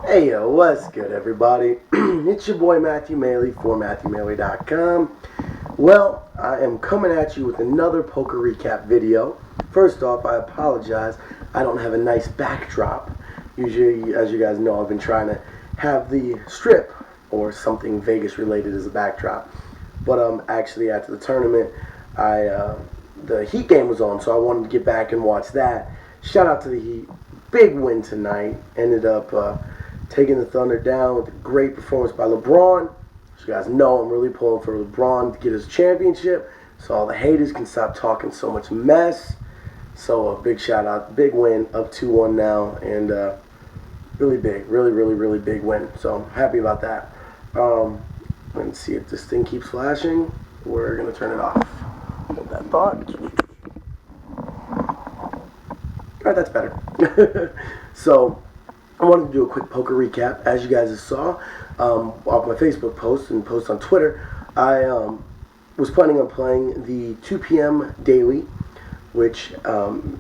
Hey yo, what's good everybody? It's your boy Matthew Maley for MatthewMaley.com. Well, I am coming at you with another poker recap video. First off, I apologize. I don't have a nice backdrop. Usually, as you guys know, I've been trying to have the strip or something Vegas related as a backdrop. But actually after the tournament, the Heat game was on, so I wanted to get back and watch that. Shout out to the Heat. Big win tonight. Ended up taking the Thunder down with a great performance by LeBron. As you guys know, I'm really pulling for LeBron to get his championship, so all the haters can stop talking so much mess. So a big shout out, big win, up 2-1 now, and really big, really big win. So I'm happy about that. Let's see if this thing keeps flashing. We're gonna turn it off. Hold that thought. All right, that's better. So I wanted to do a quick poker recap. As you guys saw off my Facebook post and post on Twitter, I was planning on playing the 2 p.m. daily, which,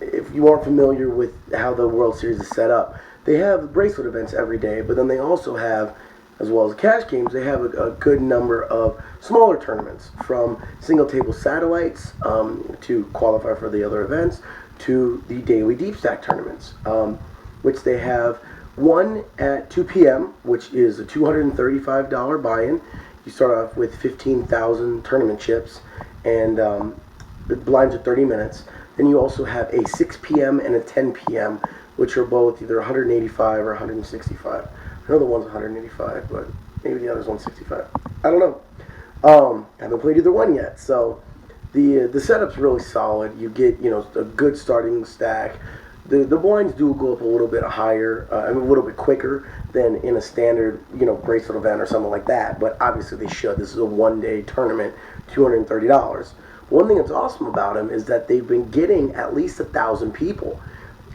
if you aren't familiar with how the World Series is set up, they have bracelet events every day, but then they also have, as well as cash games, they have a good number of smaller tournaments, from single table satellites to qualify for the other events, to the daily deep stack tournaments, which they have one at 2 p.m., which is a $235 buy-in. You start off with 15,000 tournament chips, and the blinds are 30 minutes. Then you also have a 6 p.m. and a 10 p.m., which are both either 185 or 165. I know the one's 185, but maybe the other's 165. I don't know. Haven't played either one yet, so the setup's really solid. You get a good starting stack. The blinds do go up a little bit higher, a little bit quicker than in a standard bracelet event or something like that. But obviously they should. This is a one-day tournament, $230. One thing that's awesome about them is that they've been getting at least 1,000 people.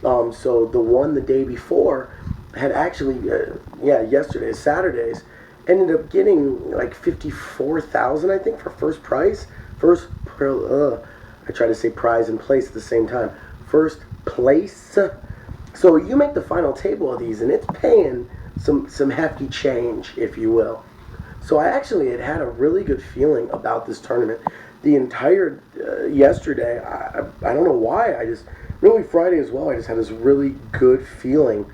So the one the day before had actually, yesterday, Saturday's, ended up getting like 54,000, I think, for first prize. I try to say prize and place at the same time. First place. So you make the final table of these, and it's paying some hefty change, if you will. So I actually had a really good feeling about this tournament. The entire yesterday, I don't know why, really Friday as well, I just had this really good feeling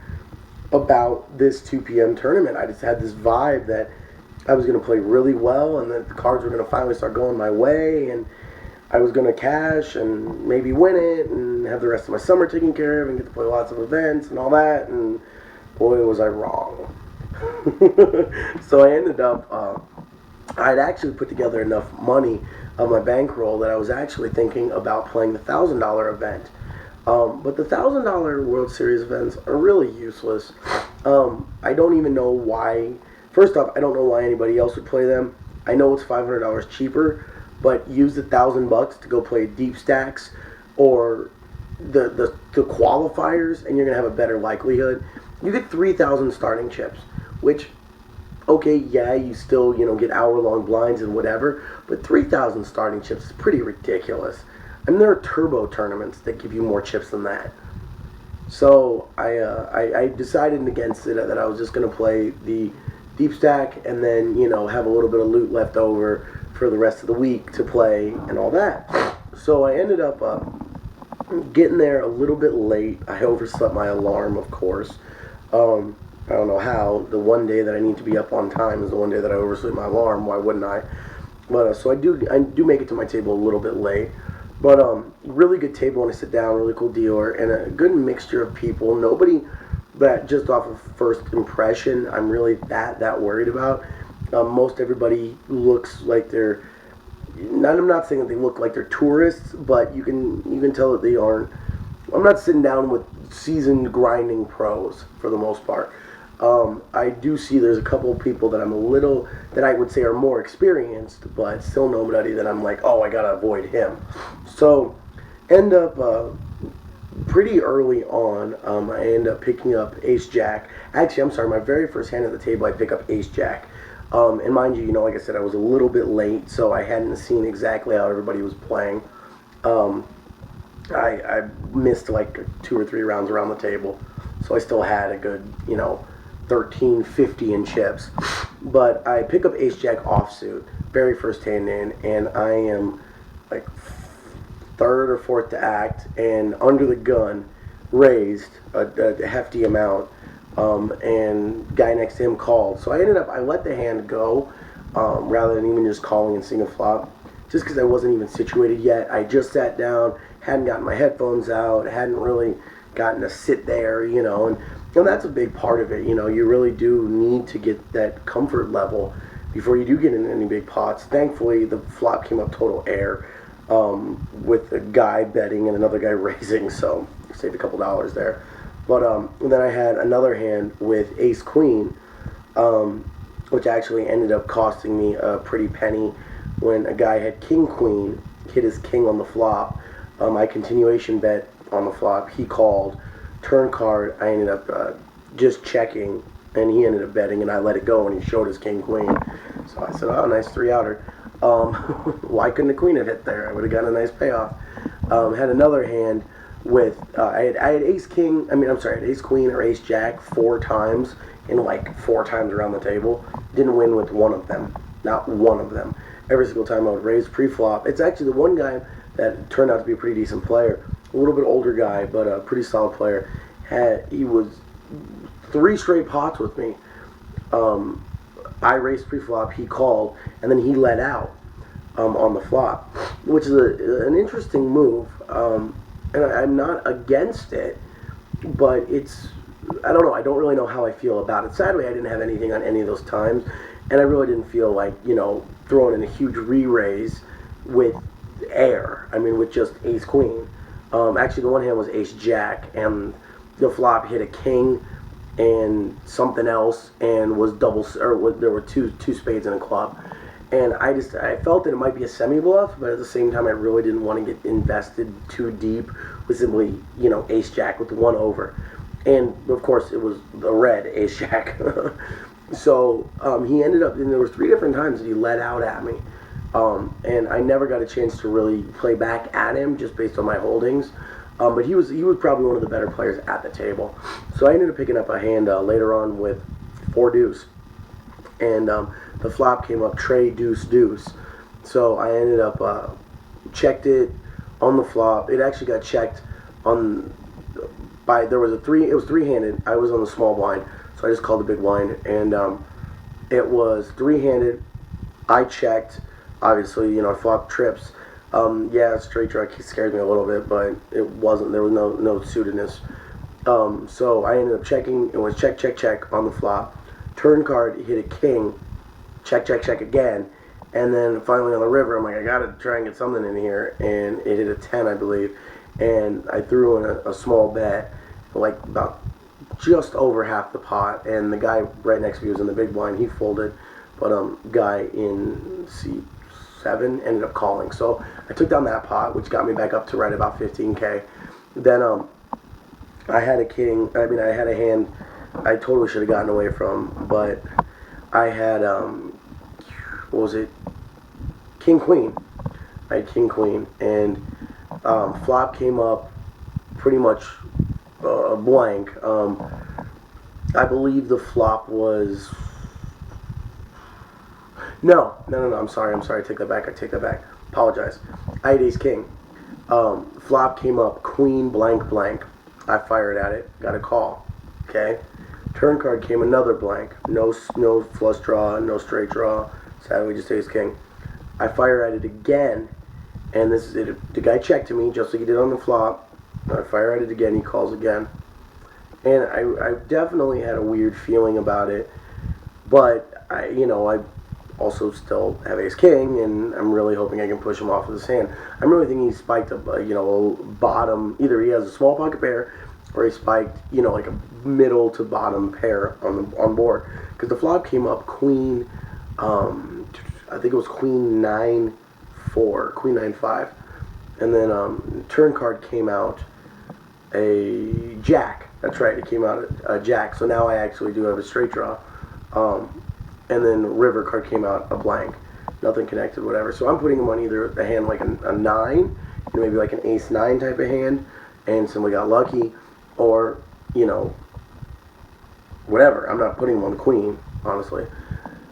about this 2 p.m. tournament. I just had this vibe that I was going to play really well, and that the cards were going to finally start going my way, and I was going to cash and maybe win it and have the rest of my summer taken care of and get to play lots of events and all that, and boy, was I wrong. So I ended up, I'd actually put together enough money of my bankroll that I was actually thinking about playing the $1,000 event. But the $1,000 World Series events are really useless. I don't even know why. First off, I don't know why anybody else would play them. I know it's $500 cheaper, but use the $1,000 to go play deep stacks or the qualifiers, and you're gonna have a better likelihood. You get 3,000 starting chips, which, okay, yeah, you still get hour-long blinds and whatever, but 3,000 starting chips is pretty ridiculous. I mean, there are turbo tournaments that give you more chips than that. So I decided against it, that I was just gonna play the deep stack and then have a little bit of loot left over for the rest of the week to play and all that. So I ended up getting there a little bit late. I overslept my alarm, of course. I don't know how. The one day that I need to be up on time is the one day that I oversleep my alarm. Why wouldn't I? But so I do make it to my table a little bit late. But really good table when I sit down. Really cool dealer and a good mixture of people. Nobody that just off of first impression I'm really that worried about. Most everybody looks like they're. I'm not saying that they look like they're tourists, but you can tell that they aren't. I'm not sitting down with seasoned grinding pros for the most part. I do see there's a couple of people that that I would say are more experienced, but still nobody that I'm like, oh, I gotta avoid him. So end up pretty early on. I end up picking up Ace Jack. Actually, I'm sorry, my very first hand at the table, I pick up Ace Jack. And mind you, like I said, I was a little bit late, so I hadn't seen exactly how everybody was playing. I missed like 2 or 3 rounds around the table, so I still had a good, 13.50 in chips. But I pick up Ace Jack offsuit, very first hand in, and I am like third or fourth to act, and under the gun, raised a hefty amount, and guy next to him called. So I let the hand go, rather than even just calling and seeing a flop, just because I wasn't even situated yet. I just sat down, hadn't gotten my headphones out, hadn't really gotten to sit there, and that's a big part of it. You really do need to get that comfort level before you do get into any big pots. Thankfully, the flop came up total air, with a guy betting and another guy raising, so saved a couple dollars there. But and then I had another hand with Ace Queen, which actually ended up costing me a pretty penny when a guy had King Queen, hit his king on the flop. I continuation bet on the flop. He called. Turn card, I ended up just checking, and he ended up betting, and I let it go, and he showed his King Queen. So I said, oh, nice 3-outer. Why couldn't the Queen have hit there? I would have gotten a nice payoff. Had another hand with, I had Ace King, Ace Queen or Ace Jack 4 times, and like 4 times around the table. Didn't win with one of them. Not one of them. Every single time I would raise pre-flop. It's actually the one guy that turned out to be a pretty decent player. A little bit older guy, but a pretty solid player. He was 3 straight pots with me. I raised pre-flop, he called, and then he let out on the flop, which is an interesting move. And I'm not against it, but I don't know. I don't really know how I feel about it. Sadly, I didn't have anything on any of those times, and I really didn't feel like, throwing in a huge re-raise with air. With just Ace Queen. Actually, the one hand was Ace Jack, and the flop hit a king and something else, and was there were two spades and a club, and I felt that it might be a semi bluff, but at the same time, I really didn't want to get invested too deep with simply Ace Jack with the 1 over, and of course it was the red Ace Jack. So he ended up, and there were 3 different times that he let out at me. And I never got a chance to really play back at him just based on my holdings. But he was probably one of the better players at the table. So I ended up picking up a hand later on with 4 deuce. And the flop came up Trey deuce deuce. So I ended up checked it on the flop. It actually got checked there was it was 3-handed. I was on the small blind, so I just called the big blind. And it was 3-handed. I checked. Obviously, flop trips. Straight draw scared me a little bit, but it wasn't. There was no suitedness. So I ended up checking. It was check, check, check on the flop. Turn card hit a king. Check, check, check again. And then finally on the river, I'm like, I gotta try and get something in here. And it hit a 10, I believe. And I threw in a small bet, like about just over half the pot. And the guy right next to me was in the big blind. He folded, but guy in C7 ended up calling. So I took down that pot, which got me back up to right about 15K. Then I had a hand I totally should have gotten away from, but I had what was it? King Queen. I had King Queen, and flop came up pretty much blank. I believe the flop was no. I'm sorry. I take that back. Apologize. I had Ace King. Flop came up Queen blank blank. I fired at it. Got a call. Okay. Turn card came another blank. No flush draw. No straight draw. Sadly, just Ace King. I fire at it again, and this is it. The guy checked to me just like he did on the flop. I fire at it again. He calls again, and I definitely had a weird feeling about it, but I also still have Ace King, and I'm really hoping I can push him off with his hand. I'm really thinking he spiked a bottom. Either he has a small pocket pair, or he spiked like a middle to bottom pair on board. Because the flop came up Queen. I think it was Queen 9-4, Queen 9-5, and then turn card came out a Jack. That's right, it came out a Jack. So now I actually do have a straight draw. And then river card came out a blank, nothing connected, whatever. So I'm putting him on either a hand like a 9, maybe like an Ace 9 type of hand, and somebody got lucky, or whatever. I'm not putting him on the queen, honestly.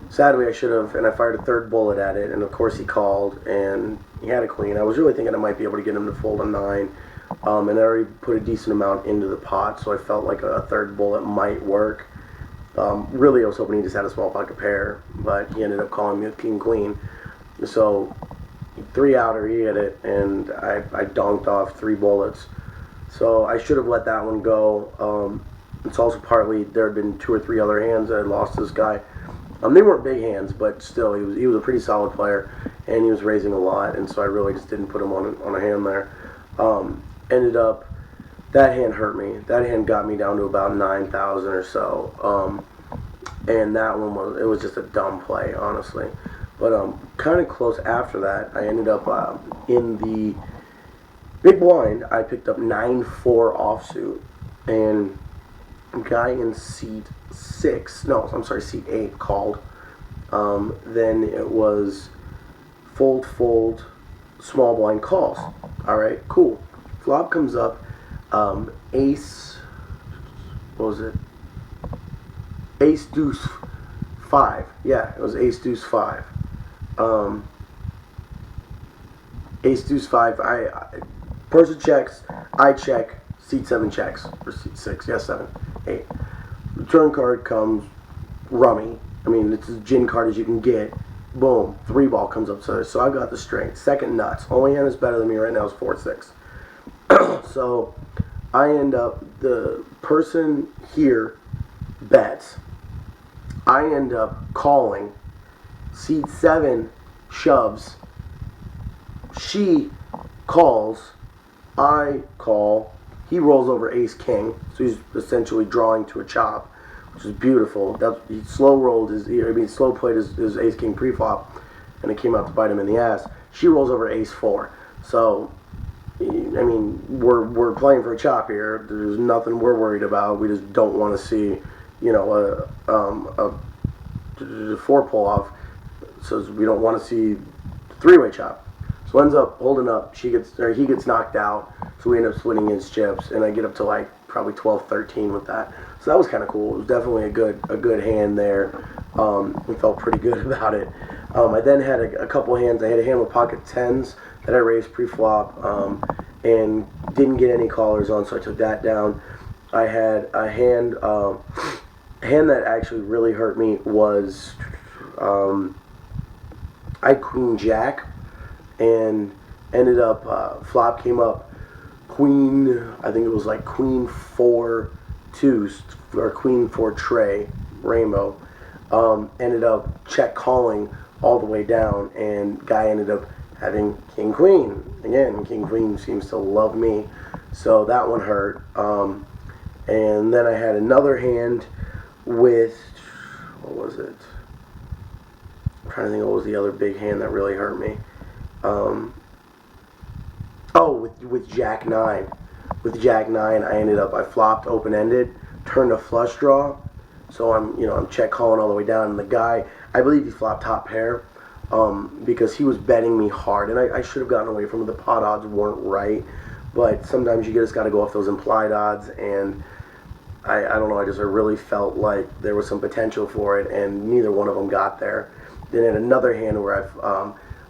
Sadly, I should have, and I fired a third bullet at it, and of course he called, and he had a queen. I was really thinking I might be able to get him to fold a 9, and I already put a decent amount into the pot, so I felt like a third bullet might work. Really, I was hoping he just had a small pocket pair, but he ended up calling me a king-queen. So, 3 outer, he hit it, and I donked off 3 bullets. So I should have let that one go. It's also partly there had been 2 or 3 other hands that I lost this guy. They weren't big hands, but still, he was a pretty solid player, and he was raising a lot, and so I really just didn't put him on a hand there. Ended up, that hand hurt me. That hand got me down to about 9,000 or so, and that one was just a dumb play, honestly. But kind of close after that, I ended up in the big blind. I picked up 9-4 offsuit, and a guy in seat 6, no, I'm sorry, seat 8 called. Then it was fold, small blind calls. All right, cool. Flop comes up, ace, what was it? Ace deuce 5. Yeah, it was ace deuce 5. Ace deuce 5. Person checks, I check, seat 7 checks, or seat 6, yes, 7, 8. Return card comes, rummy. I mean, it's as gin card as you can get. Boom, 3 ball comes up. So I got the straight. Second nuts. Only hand that's better than me right now is 4-6. So I end up, the person here bets. I end up calling. Seat 7 shoves. She calls. I call. He rolls over ace king, so he's essentially drawing to a chop, which is beautiful. He slow rolled slow played his ace king preflop, and it came out to bite him in the ass. She rolls over ace 4, so I mean we're playing for a chop here. There's nothing we're worried about. We just don't want to see, a 4 pull off, so we don't want to see 3-way chop. So ends up holding up. He gets knocked out. So we end up splitting his chips, and I get up to like probably 12-13 with that. So that was kind of cool. It was definitely a good hand there. I felt pretty good about it. I then had a couple hands. I had a hand with pocket 10s that I raised pre-flop, and didn't get any callers on, so I took that down. I had a hand that actually really hurt me was I queen jack. And ended up, flop came up, queen, I think it was like queen 4 twos, or queen 4 tray, rainbow. Ended up check calling all the way down, and guy ended up having king queen. Again, king queen seems to love me, so that one hurt. And then I had another hand with, what was it? I'm trying to think what was the other big hand that really hurt me. With Jack 9. With Jack 9, I flopped open-ended, turned a flush draw, so I'm check calling all the way down, and the guy, I believe he flopped top pair, because he was betting me hard, and I should have gotten away from it. The pot odds weren't right, but sometimes you just got to go off those implied odds, and I don't know, I really felt like there was some potential for it, and neither one of them got there. Then in another hand where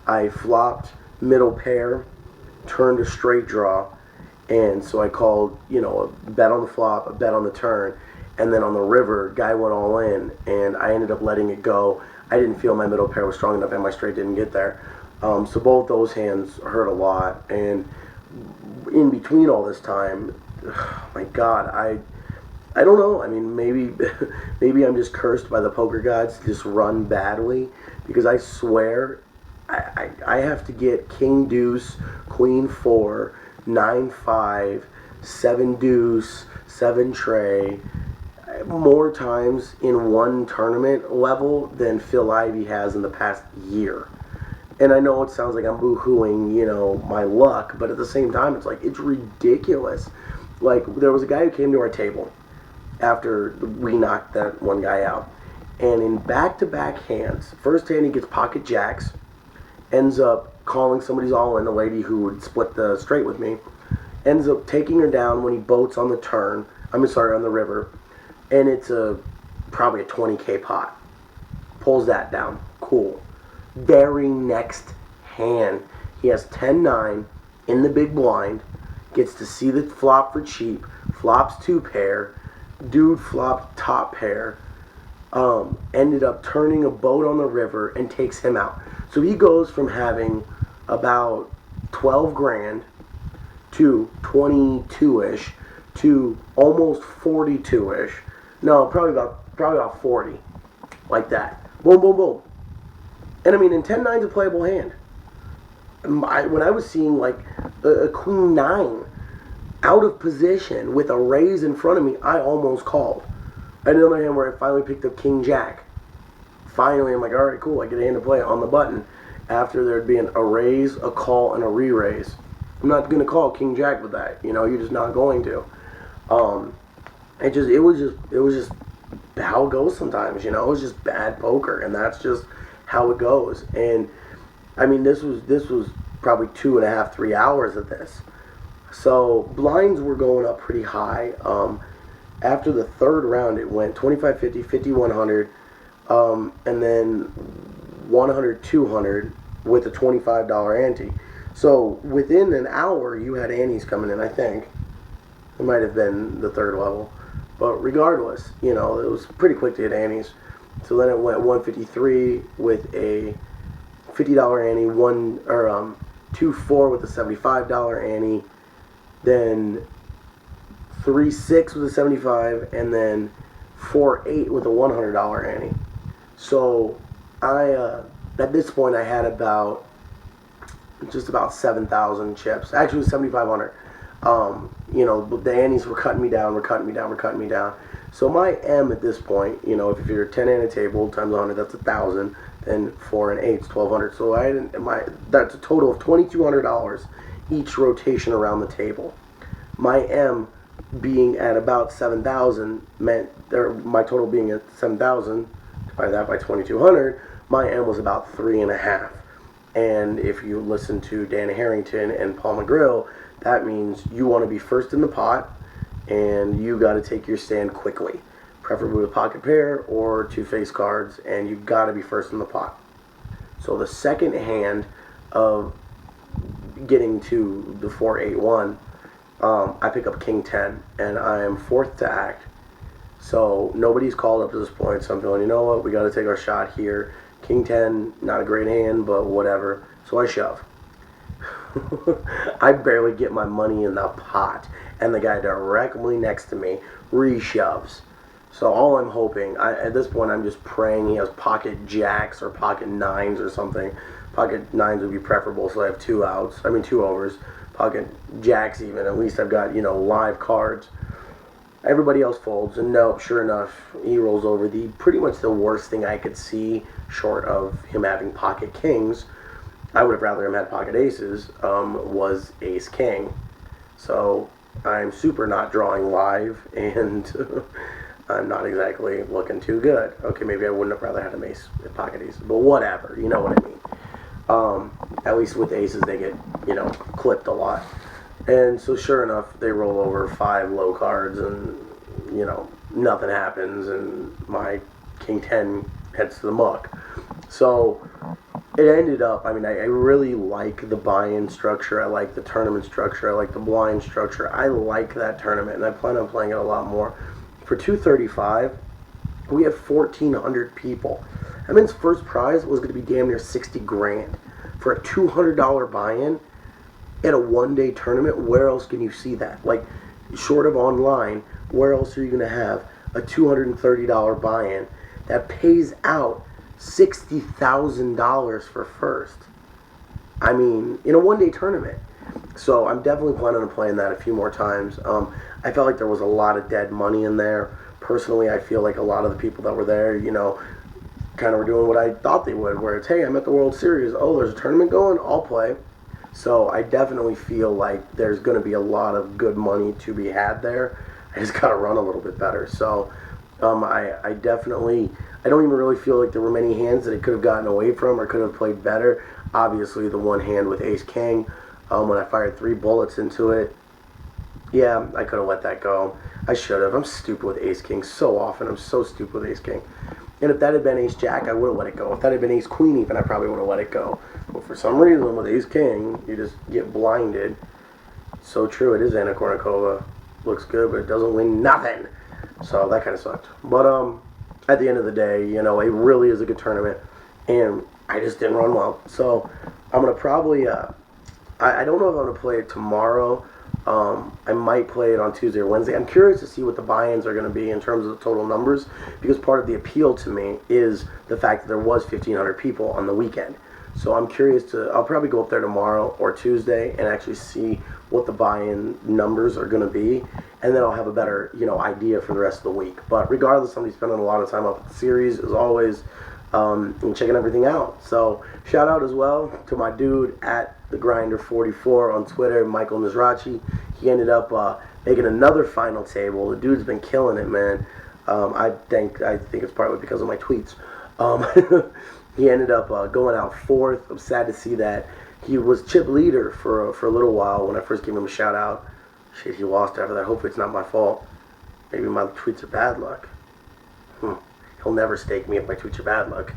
I flopped middle pair, turned a straight draw, and so I called, a bet on the flop, a bet on the turn, and then on the river, guy went all in, and I ended up letting it go. I didn't feel my middle pair was strong enough, and my straight didn't get there. So both those hands hurt a lot, and in between all this time, my God, I don't know. I mean, maybe I'm just cursed by the poker gods to just run badly, because I swear I have to get king deuce, queen 4, 9-5, 7 deuce, 7 tray more times in one tournament level than Phil Ivey has in the past year. And I know it sounds like I'm boo-hooing, my luck, but at the same time, it's like, it's ridiculous. Like, there was a guy who came to our table after we knocked that one guy out, and in back-to-back hands, first hand he gets pocket jacks, ends up calling somebody's all-in, the lady who would split the straight with me, ends up taking her down when he boats on the turn, on the river, and it's probably a 20K pot. Pulls that down. Cool. Very next hand, he has 10-9 in the big blind. Gets to see the flop for cheap. Flops 2 pair. Dude flopped top pair. Ended up turning a boat on the river and takes him out. So he goes from having about 12 grand to 22-ish to almost 42-ish. No, probably about 40. Like that. Boom, boom, boom. And I mean, in 10-9's a playable hand. When I was seeing like a queen 9 out of position with a raise in front of me, I almost called. I had another hand where I finally picked up king jack. Finally, I'm like, all right, cool. I get a hand to play on the button. After there'd be a raise, a call, and a re-raise. I'm not going to call king jack with that. You know, you're just not going to. It was just how it goes sometimes. You know, it was just bad poker, and that's just how it goes. And I mean, this was probably 2.5, 3 hours of this. So blinds were going up pretty high. After the third round, it went 25, 50, 50, 100, and then 100, 200 with a $25 ante. So within an hour, you had antes coming in, I think. It might have been the third level. But regardless, you know, it was pretty quick to hit antes. So then it went 153 with a $50 ante, 2-4 with a $75 ante, then 3-6 with a 75, and then 4-8 with a $100 ante. So at this point I had just about 7,000 chips. Actually, it was 7,500. You know, the antes were cutting me down. So my M at this point, you know, if you're 10 and a table times 100, that's 1,000. Then 4 and 8's 1,200. So that's a total of $2,200 each rotation around the table. My M being at about 7,000 meant, or my total being at 7,000, divide that by 2,200, my M was about 3.5. And if you listen to Dan Harrington and Paul McGrill, that means you want to be first in the pot, and you got to take your stand quickly, preferably with pocket pair or 2 face cards, and you got to be first in the pot. So the second hand of getting to the 4-8-1, I pick up king 10, and I am fourth to act. So nobody's called up to this point, so I'm feeling, you know what, we got to take our shot here. King 10, not a great hand, but whatever. So I shove. I barely get my money in the pot, and the guy directly next to me re-shoves. So all I'm hoping, at this point I'm just praying he has pocket jacks or pocket 9s or something. Pocket 9s would be preferable, so I have 2 overs. Pocket jacks even, at least I've got, you know, live cards. Everybody else folds, and no, sure enough, he rolls over. Pretty much the worst thing I could see, short of him having pocket kings, I would have rather him had pocket aces, was ace king. So I'm super not drawing live, and I'm not exactly looking too good. Okay, maybe I wouldn't have rather had him ace with pocket aces, but whatever, you know what I mean. At least with aces, they get, you know, clipped a lot. And so sure enough, they roll over 5 low cards, and, you know, nothing happens, and my king 10 heads to the muck. So it ended up, I mean, I really like the buy-in structure. I like the tournament structure. I like the blind structure. I like that tournament, and I plan on playing it a lot more. For 235, we have 1,400 people. That means first prize was going to be damn near 60 grand. For a $200 buy-in at a one-day tournament, where else can you see that? Like, short of online, where else are you going to have a $230 buy-in that pays out $60,000 for first? I mean, in a one-day tournament. So I'm definitely planning on playing that a few more times. I felt like there was a lot of dead money in there. Personally, I feel like a lot of the people that were there, you know, kind of were doing what I thought they would, where it's, hey, I'm at the World Series. Oh, there's a tournament going? I'll play. So I definitely feel like there's going to be a lot of good money to be had there. I just got to run a little bit better. So I definitely, I don't even really feel like there were many hands that it could have gotten away from or could have played better. Obviously, the one hand with Ace King, when I fired 3 bullets into it, yeah, I could have let that go. I should have. I'm stupid with Ace King so often. I'm so stupid with Ace King. And if that had been Ace Jack, I would have let it go. If that had been Ace Queen even, I probably would have let it go. But for some reason, with Ace King, you just get blinded. So true, it is Anna Kournikova. Looks good, but it doesn't win nothing. So that kind of sucked. But at the end of the day, you know, it really is a good tournament. And I just didn't run well. So I'm going to probably, I don't know if I'm going to play it tomorrow. I might play it on Tuesday or Wednesday. I'm curious to see what the buy-ins are going to be in terms of the total numbers, because part of the appeal to me is the fact that there was 1,500 people on the weekend. So I'm curious to, I'll probably go up there tomorrow or Tuesday and actually see what the buy-in numbers are going to be, and then I'll have a better, you know, idea for the rest of the week. But regardless, I'm going to be spending a lot of time up at the series, as always, and checking everything out. So shout out as well to my dude at the Grinder44 on Twitter, Michael Mizrachi. He ended up making another final table. The dude's been killing it, man. I think it's partly because of my tweets. He ended up going out fourth. I'm sad to see that. He was chip leader for a little while when I first gave him a shout out. Shit, he lost after that. Hopefully it's not my fault. Maybe my tweets are bad luck. He'll never stake me if my tweets are bad luck.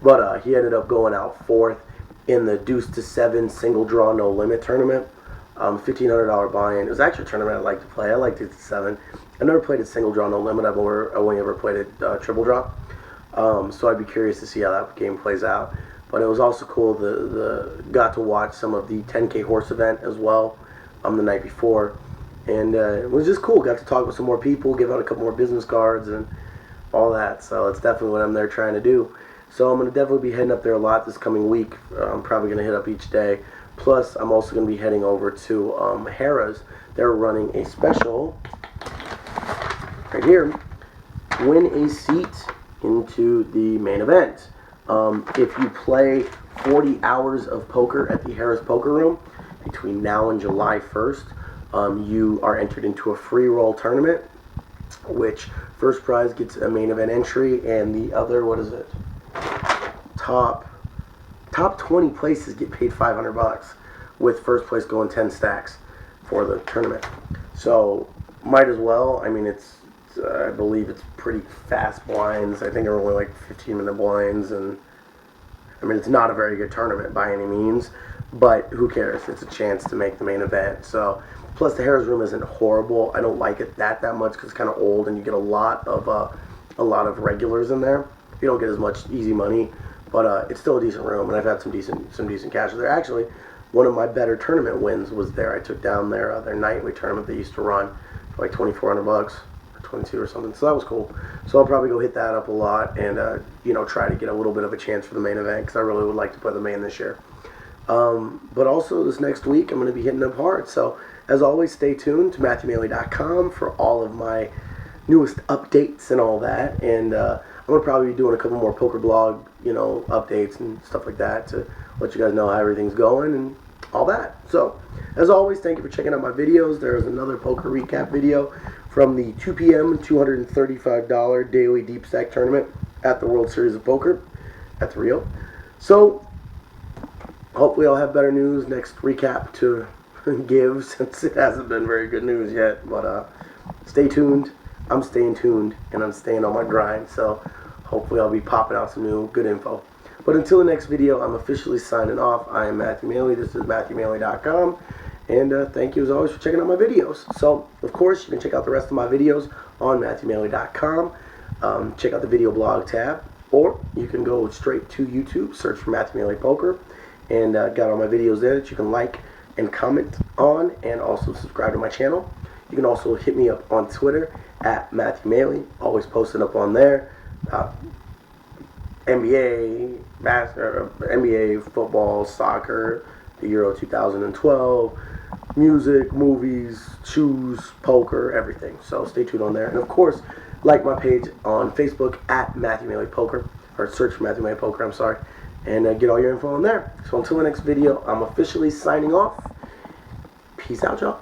But he ended up going out fourth in the deuce to 7 single draw no limit tournament. $1,500 buy-in. It was actually a tournament I like to play. I liked it to 7. I never played it single draw no limit. I've only ever played it triple draw. So I'd be curious to see how that game plays out. But it was also cool. Got to watch some of the 10K horse event as well the night before, and it was just cool. Got to talk with some more people, give out a couple more business cards and all that. So it's definitely what I'm there trying to do. So I'm going to definitely be heading up there a lot this coming week. I'm probably going to hit up each day. Plus, I'm also going to be heading over to Harrah's. They're running a special right here. Win a seat into the main event. If you play 40 hours of poker at the Harrah's Poker Room between now and July 1st, you are entered into a free roll tournament, which first prize gets a main event entry, and the other, what is it? Top 20 places get paid $500, with first place going 10 stacks for the tournament. So might as well. I mean, I believe it's pretty fast blinds. I think they're only like 15-minute blinds, and I mean, it's not a very good tournament by any means, but who cares? It's a chance to make the main event. So, plus the Harrah's room isn't horrible. I don't like it that much because it's kind of old, and you get a lot of regulars in there. You don't get as much easy money, but it's still a decent room, and I've had some decent cash there. Actually, one of my better tournament wins was there. I took down their nightly tournament they used to run for like $2,400. 22 or something, so that was cool. So I'll probably go hit that up a lot and you know, try to get a little bit of a chance for the main event, because I really would like to play the main this year. But also this next week I'm going to be hitting up hard. So as always, stay tuned to MatthewMaley.com for all of my newest updates and all that. And I'm going to probably be doing a couple more poker blog, you know, updates and stuff like that to let you guys know how everything's going and all that. So as always, thank you for checking out my videos. There's another poker recap video from the 2 p.m. $235 daily deep stack tournament at the World Series of Poker at the Rio. So hopefully I'll have better news next recap to give, since it hasn't been very good news yet. But stay tuned. I'm staying tuned, and I'm staying on my grind. So hopefully I'll be popping out some new good info. But until the next video, I'm officially signing off. I am Matthew Maley. This is MatthewMaley.com. And thank you, as always, for checking out my videos. So, of course, you can check out the rest of my videos on MatthewMaley.com. Check out the video blog tab. Or you can go straight to YouTube, search for Matthew Maley Poker. And got all my videos there that you can like and comment on. And also subscribe to my channel. You can also hit me up on Twitter at Matthew Maley. Always posting up on there. NBA, NBA, football, soccer, the Euro 2012, music, movies, shoes, poker, everything. So stay tuned on there. And of course, like my page on Facebook at Matthew Maley Poker, or search for Matthew Maley Poker, I'm sorry, and get all your info on there. So until the next video, I'm officially signing off. Peace out, y'all.